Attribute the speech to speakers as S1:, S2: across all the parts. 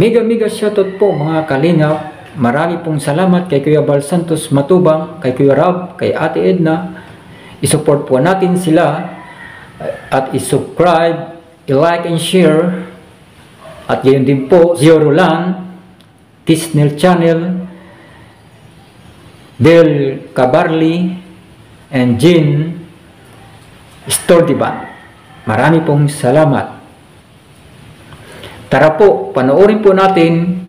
S1: Mega shoutout po mga kalingap. Marami pong salamat kay Kuya Bal Santos Matubang, kay Kuya Rab, kay Ate Edna. I-support po natin sila at i-subscribe, i-like and share. At gayon din po, Zio Roland, Tisnel Channel, Del Cabarli, and Jean Stordiban. Marami pong salamat. Tara po, panoorin po natin.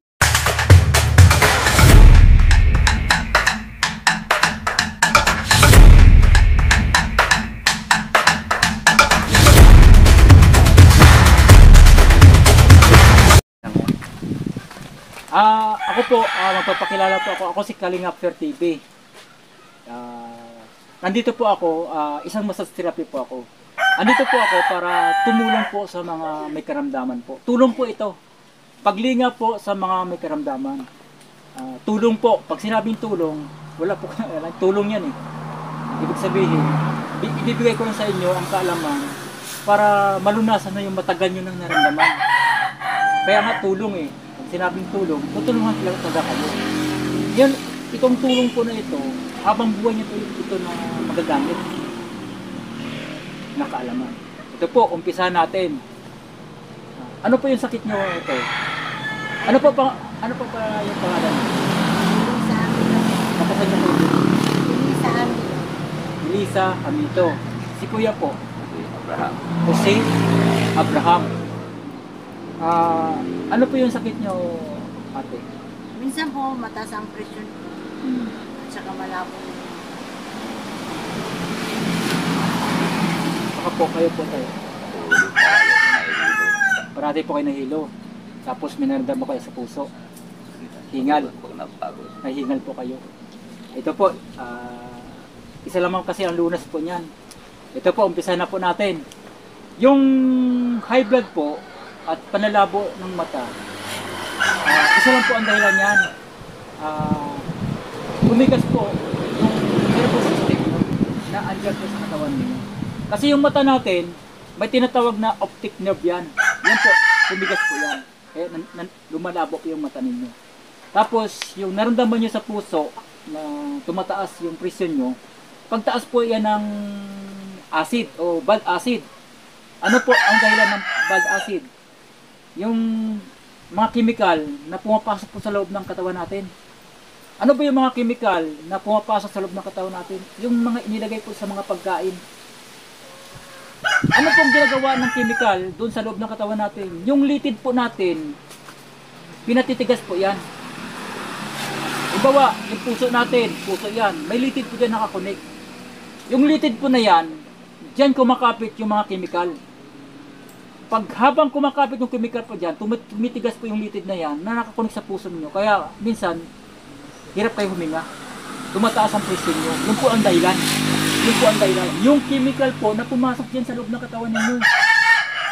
S2: Ako po, magpapakilala po ako. Ako si Kalingap Fair TV. Nandito po ako, isang massage therapy po ako. Andito po ako para tumulong po sa mga may karamdaman po. Tulong po ito. Paglinga po sa mga may karamdaman. Tulong po. Pag sinabing tulong, wala po tulong yan eh. Ibig sabihin, ibibigay ko lang sa inyo ang kaalaman para malunasan na yung matagal nyo ng naramdaman. Kaya nga tulong eh. Pag sinabing tulong, tutulungan lang talaga kayo. Yan, itong tulong po na ito, habang buhay nyo ito na magagamit. Nakaalaman. Ito po, umpisahan natin. Ano po yung sakit nyo ito? Ano pa yung pangalan? Kapasal nyo po? Elisa Amito. Si Kuya po? Jose Abraham. Ano po yung sakit nyo, ate?
S3: Minsan po, mataas ang presyon ko. At saka malabo.
S2: Po kayo po tayo. Parati po kayo nahilo. Tapos minardam mo kayo sa puso. Hingal. Nahingal po kayo. Ito po, isa lamang kasi ang lunas po niyan. Ito po, umpisa na po natin. Yung high blood po at panlalabo ng mata, isa lang po ang dahilan yan. Tumigas po yung nervous system na andyan po sa katawan ninyo. Kasi yung mata natin, may tinatawag na optic nerve yan. Yan po, tumigas po yan. Kaya lumalabo po yung mata ninyo. Tapos, yung naramdaman nyo sa puso, na tumataas yung presyon nyo, pagtaas po yan ng acid o bad acid. Ano po ang dahilan ng bad acid? Yung mga chemical na pumapasok po sa loob ng katawan natin. Ano ba yung mga chemical na pumapasok sa loob ng katawan natin? Yung mga inilagay po sa mga pagkain. Ano pong ginagawa ng chemical doon sa loob ng katawan natin? Yung litid po natin, pinatitigas po yan. Ibawa, yung puso natin, puso yan, may litid po dyan nakakonek. Yung litid po na yan, dyan kumakapit yung mga chemical. Pag habang kumakapit yung chemical po dyan, tumitigas po yung litid na yan na nakakonek sa puso niyo. Kaya minsan, hirap kayo huminga. Tumataas ang presyon niyo. Yun po ang dahilan. Yun po ang dahilan. Yung chemical po na pumasok dyan sa loob ng katawan ninyo,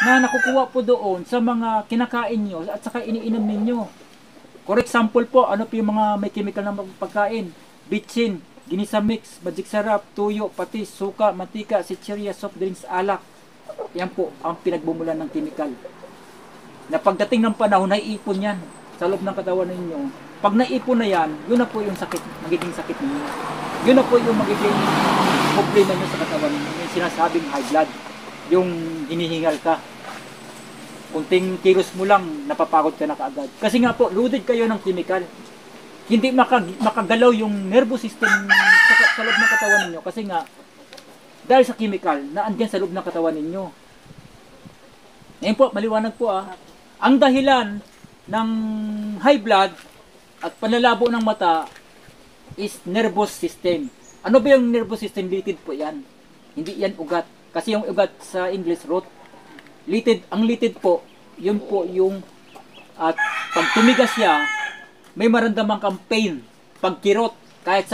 S2: na nakukuha po doon sa mga kinakain nyo at saka iniinom ninyo. For example po, ano po yung mga may chemical na pagkain? Bitchin, ginisa mix, magic sarap, tuyo, patis, suka, mantika, sitseria, soft drinks, alak. Yan po ang pinagbumulan ng chemical. Na pagdating ng panahon, naiipon yan sa loob ng katawan ninyo. Pag naipon na yan, yun na po yung sakit, magiging sakit ninyo. Yun na po yung magiging problema nyo sa katawan ninyo. Yung sinasabing high blood. Yung hinihingal ka. Kunting kilos mo lang, napapagod ka na kaagad. Kasi nga po, loaded kayo ng chemical. Hindi makagalaw yung nervous system sa loob ng katawan ninyo. Kasi nga, dahil sa chemical na andyan sa loob ng katawan ninyo. Ngayon po, maliwanag po ang dahilan ng high blood at panlalabo ng mata is nervous system. Ano ba yung nervous system? Litid po yan. Hindi yan ugat. Kasi yung ugat sa English root. Litid, ang litid po, yun po yung at pag tumigas siya, may maramdaman kang pain, pagkirot, kahit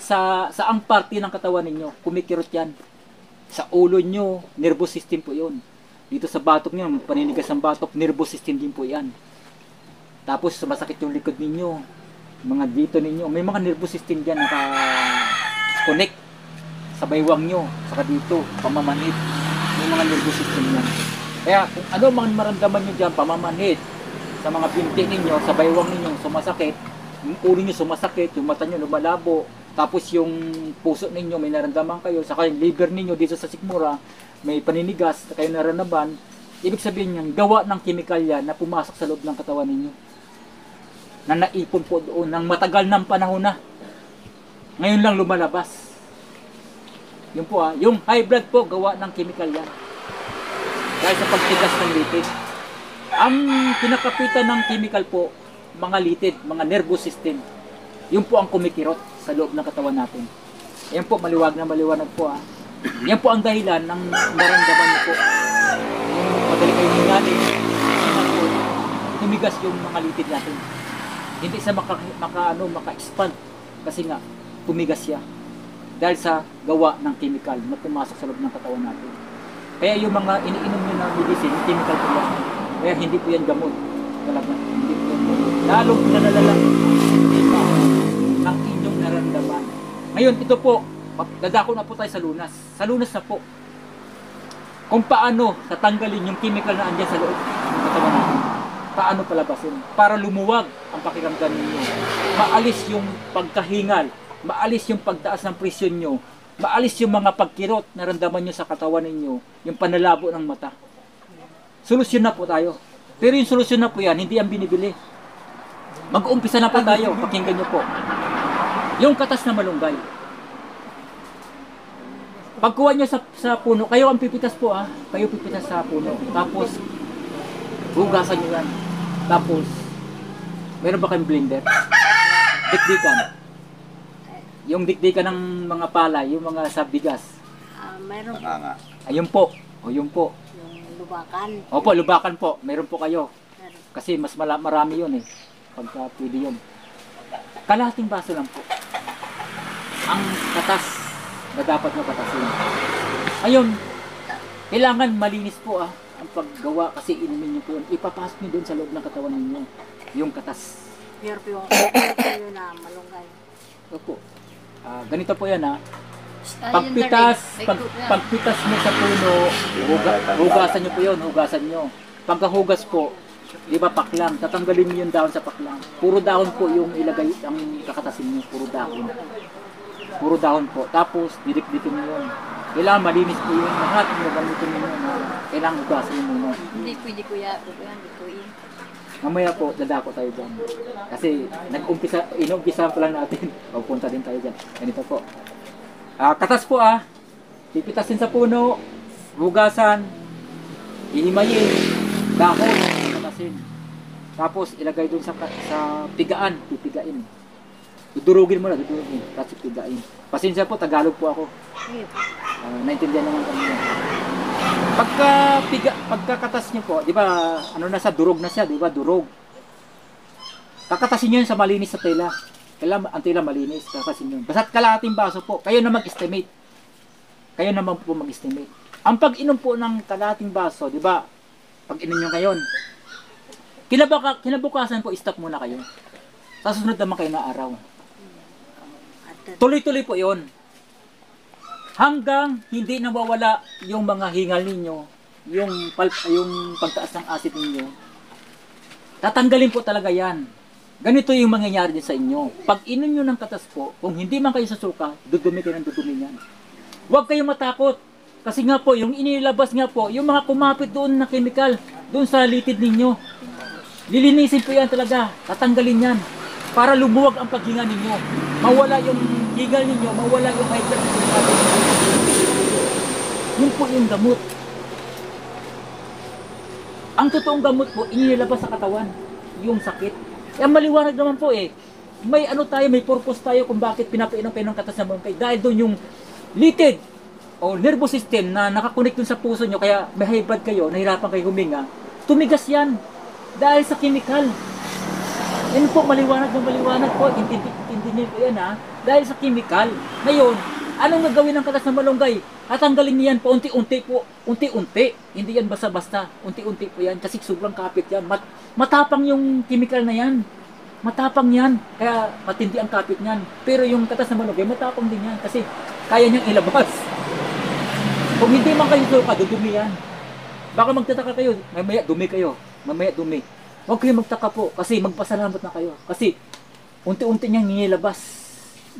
S2: sa saang parte ng katawan ninyo, kumikirot yan. Sa ulo nyo, nervous system po yun. Dito sa batok nyo, paninigas ng batok, nervous system din po yan. Tapos masakit yung likod ninyo, mga dito ninyo, may mga nervous system dyan naka-connect sa baywang nyo, saka dito, pamamanhid. May mga nervous system yan. Kaya kung ano mga maramdaman nyo dyan, pamamanhid, sa mga binti ninyo, sa baywang ninyo sumasakit, yung ulo nyo sumasakit, yung mata nyo lumalabo, tapos yung puso ninyo may naramdaman kayo, saka yung liver ninyo dito sa sikmura, may paninigas na kayo naranaban, ibig sabihin yan, gawa ng chemical yan na pumasok sa loob ng katawan ninyo. Na naipon po doon ng matagal ng panahon na. Ngayon lang lumalabas. Yun po yung high blood po, gawa ng chemical yan. Dahil sa pagtigas ng litid. Ang pinakapitan ng chemical po, mga litid, mga nervous system. Yun po ang kumikirot sa loob ng katawan natin. Yan po, maliwanag po Yan po ang dahilan ng naramdaman niyo po. Madali kayo hingali. Tumigas yung mga litid natin. Hindi siya maka-expand. Kasi nga, tumigas siya. Dahil sa gawa ng chemical na pumasok sa loob ng katawan natin. Kaya yung mga iniinom nyo na medicine, chemical po yan. Kaya hindi po yan gamot. Talaga, hindi po yan gamot. Lalong pinalala ng inyong naramdaman. Ngayon, ito po, dadako na po tayo sa lunas. Sa lunas na po. Kung paano tatanggalin yung chemical na andyan sa loob ng katawan natin. Paano palabasin? Para lumuwag ang pakiramdam ninyo. Maalis yung pagkahingal. Maalis yung pagtaas ng presyon nyo. Maalis yung mga pagkirot na naramdaman nyo sa katawan ninyo. Yung panlalabo ng mata. Solusyon na po tayo. Pero yung solusyon na po yan, hindi yan binibili. Mag-uumpisa na po tayo. Pakinggan nyo po. Yung katas na malunggay. Pagkuha nyo sa puno, kayo ang pipitas po Kayo pipitas sa puno. Tapos, hugasan nyo yan. Tapos, meron ba kayong blender? Dikdikan. Yung dikdikan ng mga palay, yung mga sa bigas.
S3: Mayroon po.
S2: Ayun po. O yun po.
S3: Yung lubakan.
S2: Opo, lubakan po. Meron po kayo.
S3: Meron.
S2: Kasi mas marami yun pagka pwede yun. Kalahating baso lang po. Ang katas na dapat mapatasin. Ayun, kailangan malinis po ang paggawa kasi inumin nyo po yun. Ipapasok nyo doon sa loob ng katawan ninyo. Yung katas.
S3: Pure po yun na malunggay.
S2: Opo. Ganito po yan Pagpitas mo sa puno, hugasan nyo po yun, hugasan nyo. Pagkahugas po, di ba paklang, tatanggalin nyo yung dahon sa paklang. Puro dahon po yung ilagay, ang kakatasin nyo, puro dahon. Puro dahon po. Tapos, didik-dikin nyo yun. Kailangan malinis po yun. Lahat yung nagamitin nyo kailangan hugasan nyo muna.
S3: Hindi pwede kuya, hindi.
S2: Mamaya po, dadako tayo dyan. Kasi, inumpisa pa lang natin. Pupunta din tayo dyan. Ganito po. Katas po pipitasin sa puno, hugasan, ihimayin, dahon, katasin. Tapos ilagay dun sa pigaan, pipigain. Dudurugin mo na, tapos pigain. Pasensya po, Tagalog po ako. Naintindihan naman kami. Pagkakatas niyo po, di ba, nasa durog na siya, di ba, durog. Kakatasin niyo yun sa malinis sa tela. Kailangan ang tela malinis, kakatasin yun. Basta't kalahating baso po, kayo na mag-estimate. Kayo naman po mag-estimate. Ang pag-inom po ng kalahating baso, di ba, pag inom nyo ngayon, kinabukasan po, stop muna kayo. Sa susunod naman kayo na araw. Tuloy-tuloy po yun. Hanggang hindi nawawala yung mga hingal ninyo, yung pagtaas ng acid ninyo, tatanggalin po talaga yan. Ganito yung mangyayari din sa inyo. Pag inom nyo ng katas po, kung hindi man kayo sasuka, dudumi kayo ng dudumi yan. Huwag kayong matakot. Kasi nga po, yung inilabas nga po, yung mga kumapit doon na chemical, doon sa litid ninyo, lilinisin po yan talaga. Tatanggalin yan. Para lumuwag ang paghinga ninyo. Mawala yung hingal ninyo, mawala yung high blood ninyo. Yun po yung gamot. Ang totoong gamot po, inilabas sa katawan. Yung sakit. Yan maliwanag naman po May may purpose tayo kung bakit pinapainom kayo ng katas na malunggay. Dahil doon yung litid o nervous system na nakakonect dun sa puso nyo, kaya may high blood kayo, nahirapan kayo huminga, tumigas yan. Dahil sa chemical. Yan po, maliwanag po. Intindihin po yan Dahil sa chemical. Ngayon, anong gagawin ng katas na malunggay? Tatanggalin niyan po, unti-unti po. Unti-unti. Hindi yan basta-basta. Unti-unti po yan. Kasi sobrang kapit yan. Matapang yung chemical na yan. Matapang yan. Kaya matindi ang kapit niyan. Pero yung katas na malunggay, matapang din yan. Kasi kaya niyang ilabas. Kung hindi man kayo suka, dudumi yan. Baka magtataka kayo. Mamaya dumi kayo. Mamaya dumi. Huwag kayong magtaka po kasi magpasalamat na kayo. Kasi unti-unti niyang nilabas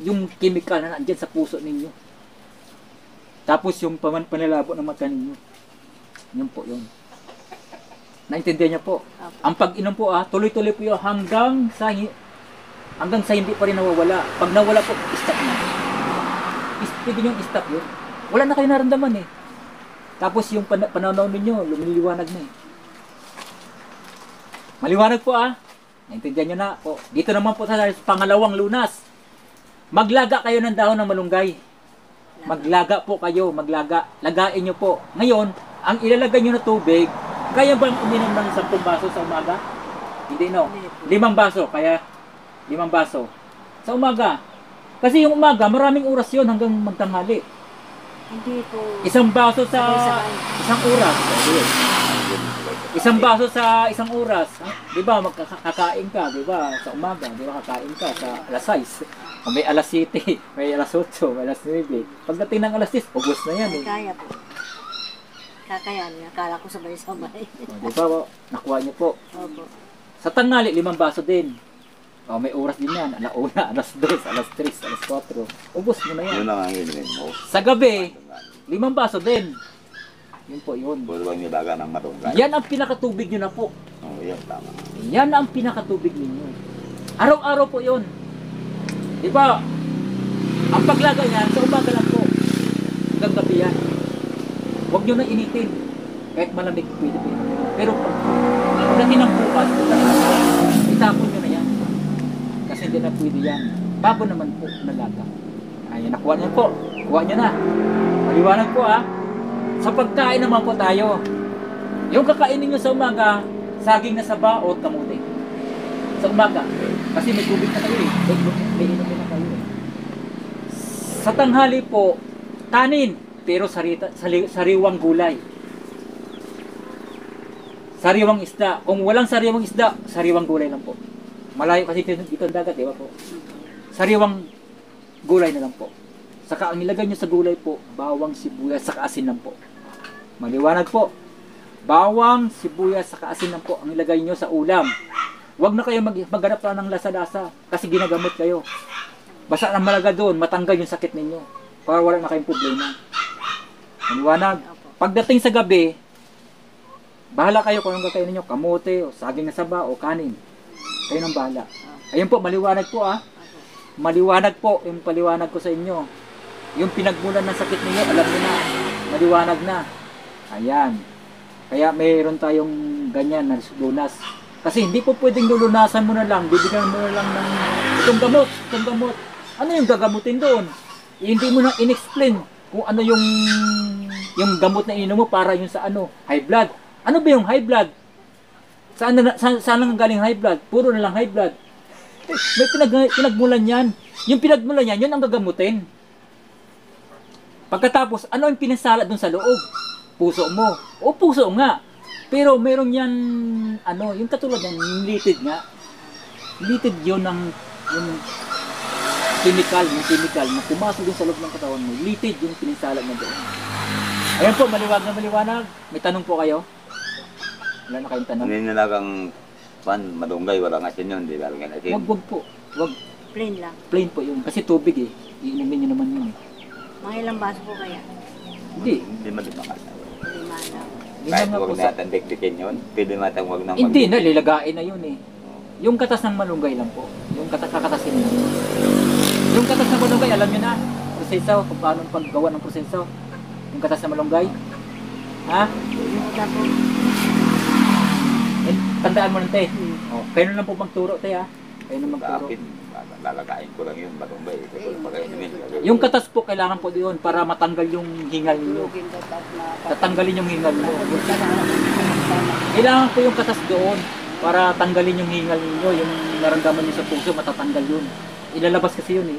S2: yung chemical na nandyan sa puso ninyo. Tapos yung panlalabo ng mata ninyo. Yun po yun. Naintindihan niyo po. Ang pag-inom po tuloy-tuloy po yun hanggang sa hindi pa rin nawawala. Pag nawala po, stop na. Pwede nyo stop yun. Wala na kayo naramdaman eh. Tapos yung pananaw ninyo, lumiliwanag na eh. Maliwanag po naintindihan nyo na po. Dito naman po sa pangalawang lunas. Maglaga kayo ng dahon ng malunggay. Maglaga po kayo, maglaga. Lagain nyo po. Ngayon, ang ilalagay nyo na tubig, kaya bang uminom ng 10 baso sa umaga? Hindi no. 5 baso, kaya 5 baso. Sa umaga. Kasi yung umaga, maraming oras yun hanggang magtanghali.
S3: Hindi po.
S2: 1 baso sa isang oras. 1 baso sa isang oras. Di ba, kakain ka, di ba, sa umaga, di ba, kakain ka sa alas 6. O may alas 7, may alas 8, may alas 9. Pagdating ng alas 10, ubos na yan eh.
S3: Kaya po. Kakayan, akala ko sabay-sabay.
S2: Di ba, nakuha niyo po.
S3: Opo.
S2: Sa tanghali, 5 baso din. O, may oras din yan. Alauna, alas 2, alas 3, alas 4. Ubos mo na yan.
S4: Yun ang inumin mo.
S2: Sa gabi, 5 baso din. Yun po, yun.
S4: Pwede bang nilaga ng malunggay?
S2: Yan ang pinakatubig nyo na po.
S4: Oo, yan tama.
S2: Yan ang pinakatubig ninyo. Araw-araw po yun. Di ba? Ang paglaga yan, sa umaga lang po. Hanggang gabi yan. Huwag nyo na initin. Kahit malamig, pwede po yun. Pero pagdating ng bukas, itapon nyo na yan. Kasi hindi na pwede yan. Bago naman po nalaga. Ayan, nakuha nyo po. Kuha nyo na. Maliwanag po Sa pagkain naman po tayo. Yung kakainin nyo sa umaga, saging na saba o kamuti. Sa umaga. Kasi may tubig na kayo eh. May inumin na kayo eh. Sa tanghali po, tanin. Pero sariwang gulay. Sariwang isda. Kung walang sariwang isda, sariwang gulay lang po. Malayo kasi dito ang dagat, di ba po? Sariwang gulay na lang po. Saka ang ilagay nyo sa gulay po, bawang, sibuyas, saka asin lang po. Maliwanag po. Bawang, sibuyas, saka asin lang po ang ilagay nyo sa ulam. Huwag na kayo maghanap pa ng lasa-lasa kasi ginagamot kayo. Basta ang malaga doon, matanggal yung sakit ninyo para wala na kayong problema. Maliwanag. Pagdating sa gabi, bahala kayo kung anong kakainin nyo, kamote, o saging na saba, o kanin. Kayo nang bahala. Ayun po, maliwanag po Maliwanag po, yung paliwanag ko sa inyo. Yung pinagmulan ng sakit ninyo, alam niyo na. Maliwanag na. Ayan. Kaya mayroon tayong ganyan na lunas. Kasi hindi po pwedeng lulunasan mo na lang, bibigyan mo na lang ng itong gamot. Ano yung gagamutin doon? Hindi mo na in-explain kung ano yung gamot na ininom mo para yung sa high blood. Ano ba yung high blood? Saan lang galing high blood? Puro na lang high blood. May pinagmulan yan. Yung pinagmulan yan, yun ang gagamutin. Pagkatapos, ano yung pinasalat dun sa loob? Puso mo. O puso nga. Pero meron yan, yung katulad yan, litid nga. Litid yun ng chemical na pumasok dun sa loob ng katawan mo. Litid yung pinasalat na doon. Ayan po, maliwanag. May tanong po kayo? Wala na kayong tanong?
S4: Hindi nilagang malunggay, walang asin yun, di ba? Asin.
S2: Wag po. Wag.
S3: Plain lang.
S2: Plain po yun. Kasi tubig eh. Iinumin nyo naman yun eh.
S3: Mga ilang baso po kaya?
S2: Hindi.
S4: Hindi malimakas.
S3: 5 lang.
S4: Kahit
S2: nga po
S4: huwag
S2: sa...
S4: natin dikdikin yun, pwede natin huwag nang
S2: Hindi na, lilagain na yun eh. Yung katas ng malunggay lang po. Yung kakatasin nyo. Yung katas ng malunggay, alam nyo na. Proseso, kung paano paggawa ng proseso. Yung katas ng malunggay. Ha?
S3: Yung po.
S2: Eh, tandaan mo lang te. Oh, kayo na lang po magturo te ha. Kayo na
S4: Sa
S2: magturo.
S4: akin, lalakain ko lang yun, malunggay.
S2: Yung katas po kailangan po doon para matanggal yung hingal niyo. Tatanggalin yung hingal niyo. Kailangan po yung katas doon para tanggalin yung hingal niyo, yung naramdaman niyo sa puso, matatanggal yun. Ilalabas kasi yun eh,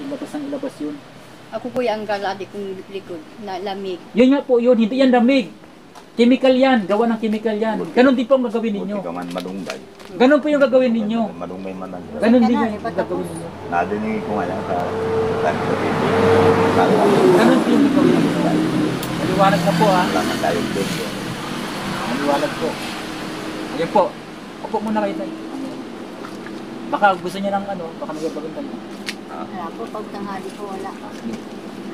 S2: ilabas yun.
S5: Ako po yung galadi kong likod na lamig.
S2: Yun nga po yun, hindi yan lamig. Chemical yan, gawa ng chemical yan. Ganon din po ang gagawin ninyo.
S4: Buti ka man malunggay.
S2: Ganon po yung gagawin ninyo.
S4: Malunggay man lang.
S2: Ganon din yung gagawin ninyo.
S4: Nadinig ko nga yan sa tanong sa TV.
S2: Ganon po yung gagawin ninyo. Maliwanag na po ha.
S4: Wala man tayong doon.
S2: Maliwanag po. Ayan po. Opo muna kayo tayo. Baka gusto niya ng ano, baka may bagong tayo.
S3: Wala po, pag tanghali po wala.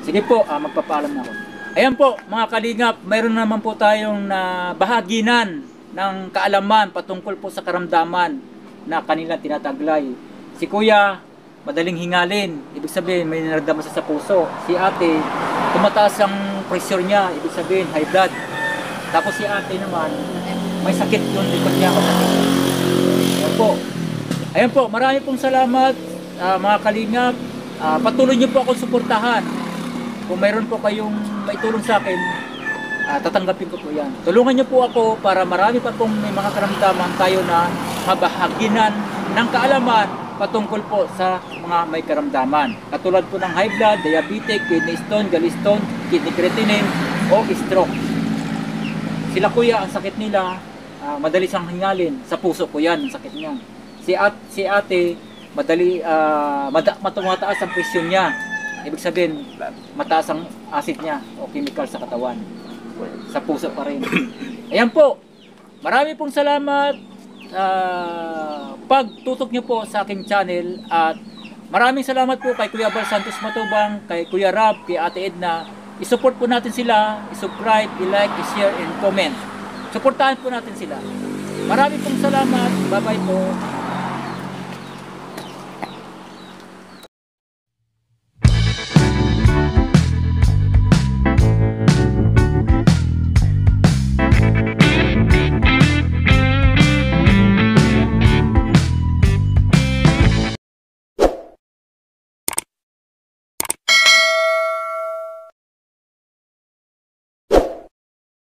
S2: Sige po, magpapaalam na ako. Ayan po, mga kalingap, mayroon naman po tayong bahaginan ng kaalaman patungkol po sa karamdaman na kanilang tinataglay. Si Kuya, madaling hingalin, ibig sabihin may nararamdaman siya sa puso. Si ate, tumataas ang pressure niya, ibig sabihin high blood. Tapos si ate naman, may sakit yung likod niya. Ayan po. Ayan po, marami pong salamat mga kalingap. Patuloy niyo po akong suportahan. Kung mayroon po kayong maitulong sa akin, tatanggapin ko po yan. Tulungan niyo po ako para marami pa pong may mga karamdaman tayo na mabahaginan ng kaalaman patungkol po sa mga may karamdaman. Katulad po ng high blood, diabetic, kidney stone, gallstone, kidney creatinine o stroke. Sila kuya, ang sakit nila, madali siyang hingalin. Sa puso po yan, ang sakit niya. Si ate, madali, tumataas ang presyon niya. Ibig sabihin, mataas ang acid niya o chemical sa katawan. Sa puso pa rin. Ayan po. Marami pong salamat sa pagtutok niyo po sa aking channel. At maraming salamat po kay Kuya Bal Santos Matubang, kay Kuya Rab, kay Ate Edna. I-support po natin sila. I-subscribe, i-like, i-share, and comment. Supportahan po natin sila. Marami pong salamat. Bye-bye po.